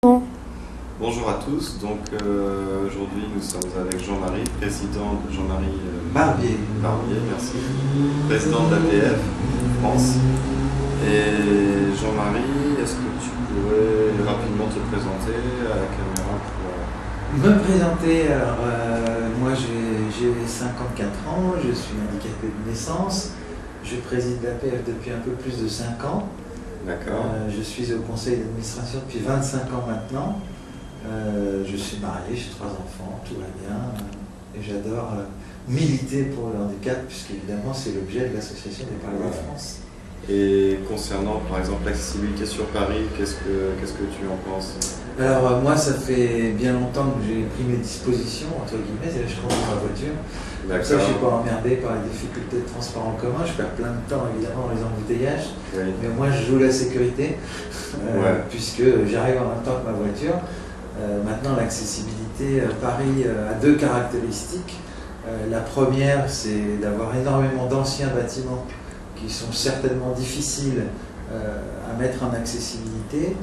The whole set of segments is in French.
Bon. Bonjour à tous, donc aujourd'hui nous sommes avec Jean-Marie, président de Jean-Marie Barbier, merci, président de l'APF France. Et Jean-Marie, est-ce que tu pourrais rapidement te présenter à la caméra pour... Me présenter, alors moi j'ai 54 ans, je suis handicapé de naissance, je préside l'APF depuis un peu plus de 5 ans. D'accord. Je suis au conseil d'administration depuis 25 ans maintenant. Je suis marié, j'ai 3 enfants, tout va bien. Et j'adore militer pour le handicap, puisqu'évidemment c'est l'objet de l'Association des Paralysés de France. Et concernant par exemple l'accessibilité sur Paris, qu'est-ce que tu en penses? Alors moi ça fait bien longtemps que j'ai pris mes dispositions, entre guillemets, et là je conduis ma voiture. Comme ça je ne suis pas emmerdé par les difficultés de transport en commun, je perds plein de temps évidemment dans les embouteillages, oui. Mais moi je joue la sécurité, puisque j'arrive en même temps que ma voiture. Maintenant l'accessibilité, Paris a 2 caractéristiques. La première c'est d'avoir énormément d'anciens bâtiments qui sont certainement difficiles à mettre en accessibilité,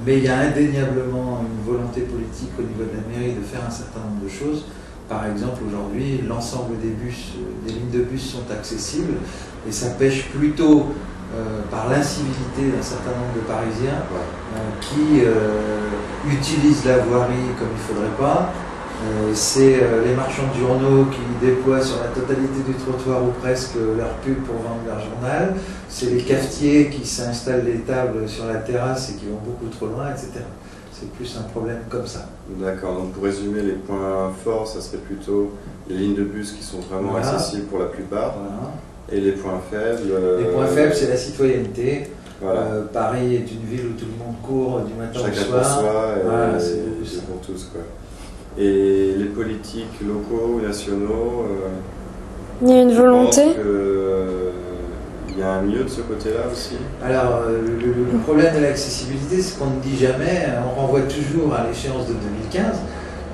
mais il y a indéniablement une volonté politique au niveau de la mairie de faire un certain nombre de choses. Par exemple, aujourd'hui, l'ensemble des lignes de bus sont accessibles, et ça pêche plutôt par l'incivilité d'un certain nombre de Parisiens qui utilisent la voirie comme il ne faudrait pas. C'est les marchands de journaux qui déploient sur la totalité du trottoir ou presque leur pub pour vendre leur journal. C'est les cafetiers qui s'installent des tables sur la terrasse et qui vont beaucoup trop loin, etc. C'est plus un problème comme ça. D'accord, donc pour résumer, les points forts, ça serait plutôt les lignes de bus qui sont vraiment accessibles pour la plupart. Et les points faibles... Les points faibles, c'est la citoyenneté. Voilà. Paris est une ville où tout le monde court du matin au soir. Chacun pour soi, et c'est pour tous, quoi. Et les politiques locaux, nationaux... il y a une volonté. Il y a un mieux de ce côté-là aussi. Alors, le problème de l'accessibilité, c'est qu'on ne dit jamais, on renvoie toujours à l'échéance de 2015,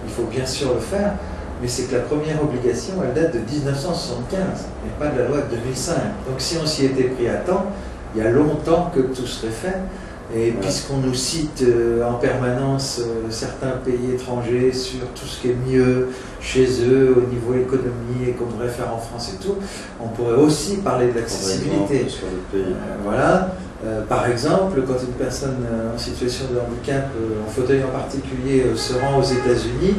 il faut bien sûr le faire, mais c'est que la première obligation, elle date de 1975, et pas de la loi de 2005. Donc si on s'y était pris à temps, il y a longtemps que tout serait fait. Et puisqu'on nous cite en permanence certains pays étrangers sur tout ce qui est mieux chez eux au niveau économie et qu'on devrait faire en France et tout, on pourrait aussi parler de l'accessibilité. Voilà. Par exemple, quand une personne en situation de handicap, en fauteuil en particulier, se rend aux États-Unis,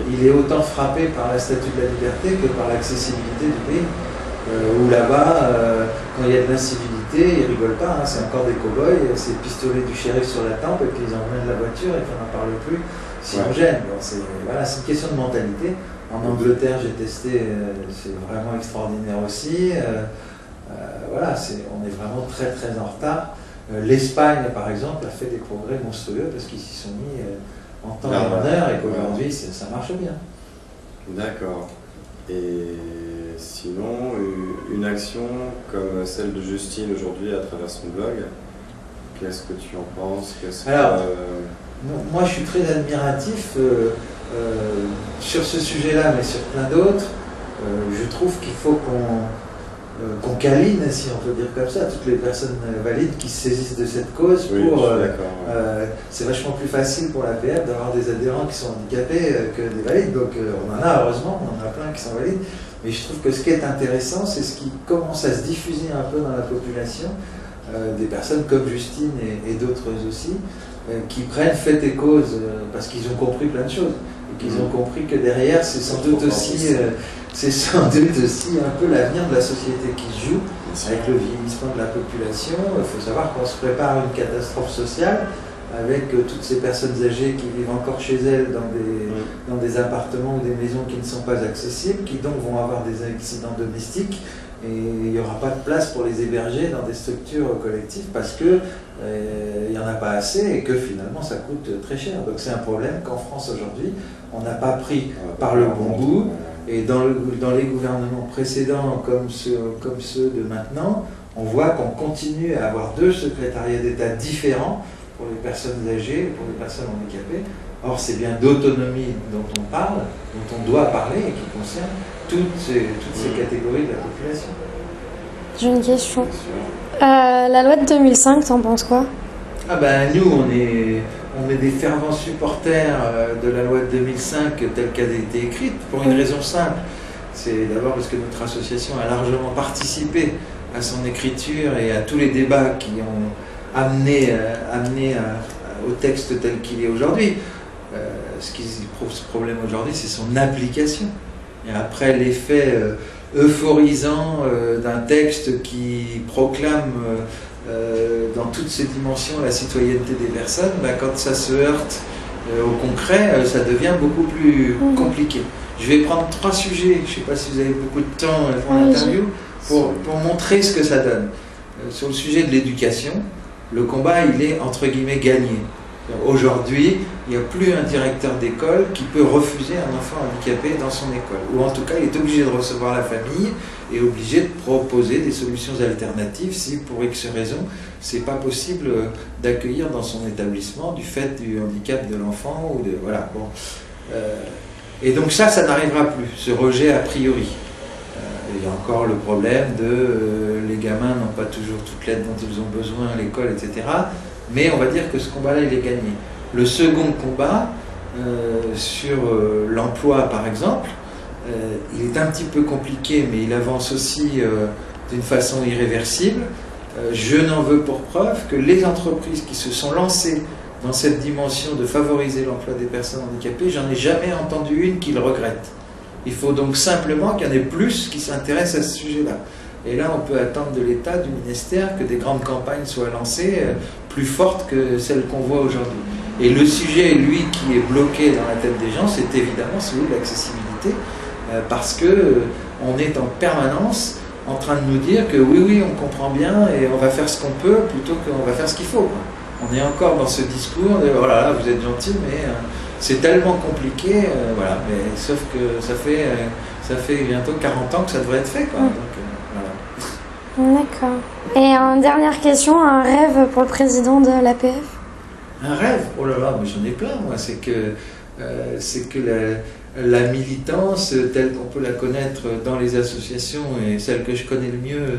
il est autant frappé par la Statue de la Liberté que par l'accessibilité du pays. Où là-bas, quand il y a de l'incivilité, ils rigolent pas, hein, c'est encore des cow-boys, c'est le pistolet du shérif sur la tempe et puis ils emmènent la voiture et puis on n'en parle plus si on gêne. C'est une question de mentalité. En Angleterre, j'ai testé, c'est vraiment extraordinaire aussi. Voilà, on est vraiment très très en retard. L'Espagne, par exemple, a fait des progrès monstrueux parce qu'ils s'y sont mis en temps et en heure et qu'aujourd'hui, ça marche bien. D'accord. Et sinon, une action comme celle de Justine aujourd'hui à travers son blog, qu'est-ce que tu en penses? Alors, moi je suis très admiratif sur ce sujet-là, mais sur plein d'autres. Je trouve qu'il faut qu'on câline, si on peut dire comme ça, toutes les personnes valides qui se saisissent de cette cause. C'est vachement plus facile pour l'APF d'avoir des adhérents qui sont handicapés que des valides, donc on en a, heureusement, on en a plein qui sont valides. Mais je trouve que ce qui est intéressant, c'est ce qui commence à se diffuser un peu dans la population, des personnes comme Justine et d'autres aussi, qui prennent fait et cause parce qu'ils ont compris plein de choses. Et qu'ils ont compris que derrière, c'est sans doute aussi un peu l'avenir de la société qui se joue, avec le vieillissement de la population. Il faut savoir qu'on se prépare à une catastrophe sociale, avec toutes ces personnes âgées qui vivent encore chez elles dans des appartements ou des maisons qui ne sont pas accessibles, qui donc vont avoir des accidents domestiques, et il n'y aura pas de place pour les héberger dans des structures collectives parce que il n'y en a pas assez et que finalement ça coûte très cher. Donc c'est un problème qu'en France aujourd'hui, on n'a pas pris par le bon bout, et dans les gouvernements précédents comme ceux de maintenant, on voit qu'on continue à avoir 2 secrétariats d'État différents pour les personnes âgées et pour les personnes handicapées. Or, c'est bien d'autonomie dont on parle, dont on doit parler et qui concerne toutes ces catégories de la population. J'ai une question. La loi de 2005, t'en penses quoi? Ah ben nous, on est des fervents supporters de la loi de 2005 telle qu'elle a été écrite, pour une raison simple. C'est d'abord parce que notre association a largement participé à son écriture et à tous les débats qui ont amené au texte tel qu'il est aujourd'hui. Ce qui pose problème aujourd'hui, c'est son application. Et après l'effet euphorisant d'un texte qui proclame dans toutes ses dimensions la citoyenneté des personnes, quand ça se heurte au concret, ça devient beaucoup plus compliqué. Je vais prendre 3 sujets, je ne sais pas si vous avez beaucoup de temps pour l'interview, pour montrer ce que ça donne. Sur le sujet de l'éducation, le combat, il est entre guillemets gagné. Aujourd'hui, il n'y a plus un directeur d'école qui peut refuser un enfant handicapé dans son école. Ou en tout cas, il est obligé de recevoir la famille et obligé de proposer des solutions alternatives si, pour X raison, c'est pas possible d'accueillir dans son établissement du fait du handicap de l'enfant. Ou de, voilà, bon. Et donc ça n'arrivera plus, ce rejet a priori. Il y a encore le problème de les gamins n'ont pas toujours toute l'aide dont ils ont besoin à l'école, etc. Mais on va dire que ce combat-là, il est gagné. Le second combat, sur l'emploi par exemple, il est un petit peu compliqué, mais il avance aussi d'une façon irréversible. Je n'en veux pour preuve que les entreprises qui se sont lancées dans cette dimension de favoriser l'emploi des personnes handicapées, j'en ai jamais entendu une qui le regrette. Il faut donc simplement qu'il y en ait plus qui s'intéressent à ce sujet-là. Et là, on peut attendre de l'État, du ministère, que des grandes campagnes soient lancées plus fortes que celles qu'on voit aujourd'hui. Et le sujet, lui, qui est bloqué dans la tête des gens, c'est évidemment celui de l'accessibilité, parce que on est en permanence en train de nous dire que oui, on comprend bien et on va faire ce qu'on peut plutôt qu'on va faire ce qu'il faut. On est encore dans ce discours de oh là là, vous êtes gentil, mais c'est tellement compliqué, voilà. Mais sauf que ça fait bientôt 40 ans que ça devrait être fait, quoi. Donc, voilà. D'accord. Et une dernière question, un rêve pour le président de l'APF? Un rêve? Oh là là, mais j'en ai plein, moi. C'est que la militance, telle qu'on peut la connaître dans les associations et celle que je connais le mieux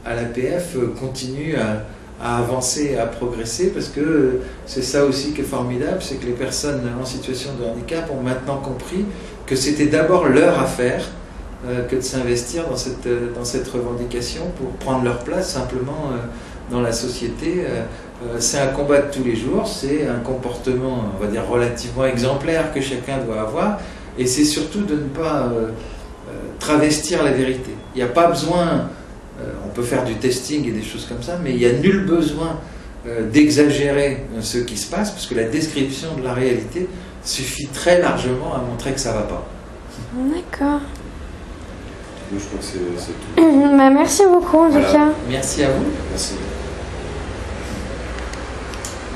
à l'APF, continue à avancer, à progresser, parce que c'est ça aussi qui est formidable, c'est que les personnes en situation de handicap ont maintenant compris que c'était d'abord leur affaire que de s'investir dans cette revendication pour prendre leur place simplement dans la société. C'est un combat de tous les jours, c'est un comportement, on va dire, relativement exemplaire que chacun doit avoir, et c'est surtout de ne pas travestir la vérité. Il n'y a pas besoin, on peut faire du testing et des choses comme ça, mais il n'y a nul besoin d'exagérer ce qui se passe, parce que la description de la réalité suffit très largement à montrer que ça ne va pas. D'accord. Je crois que c'est tout. Merci beaucoup en tout cas. Merci à vous. Merci.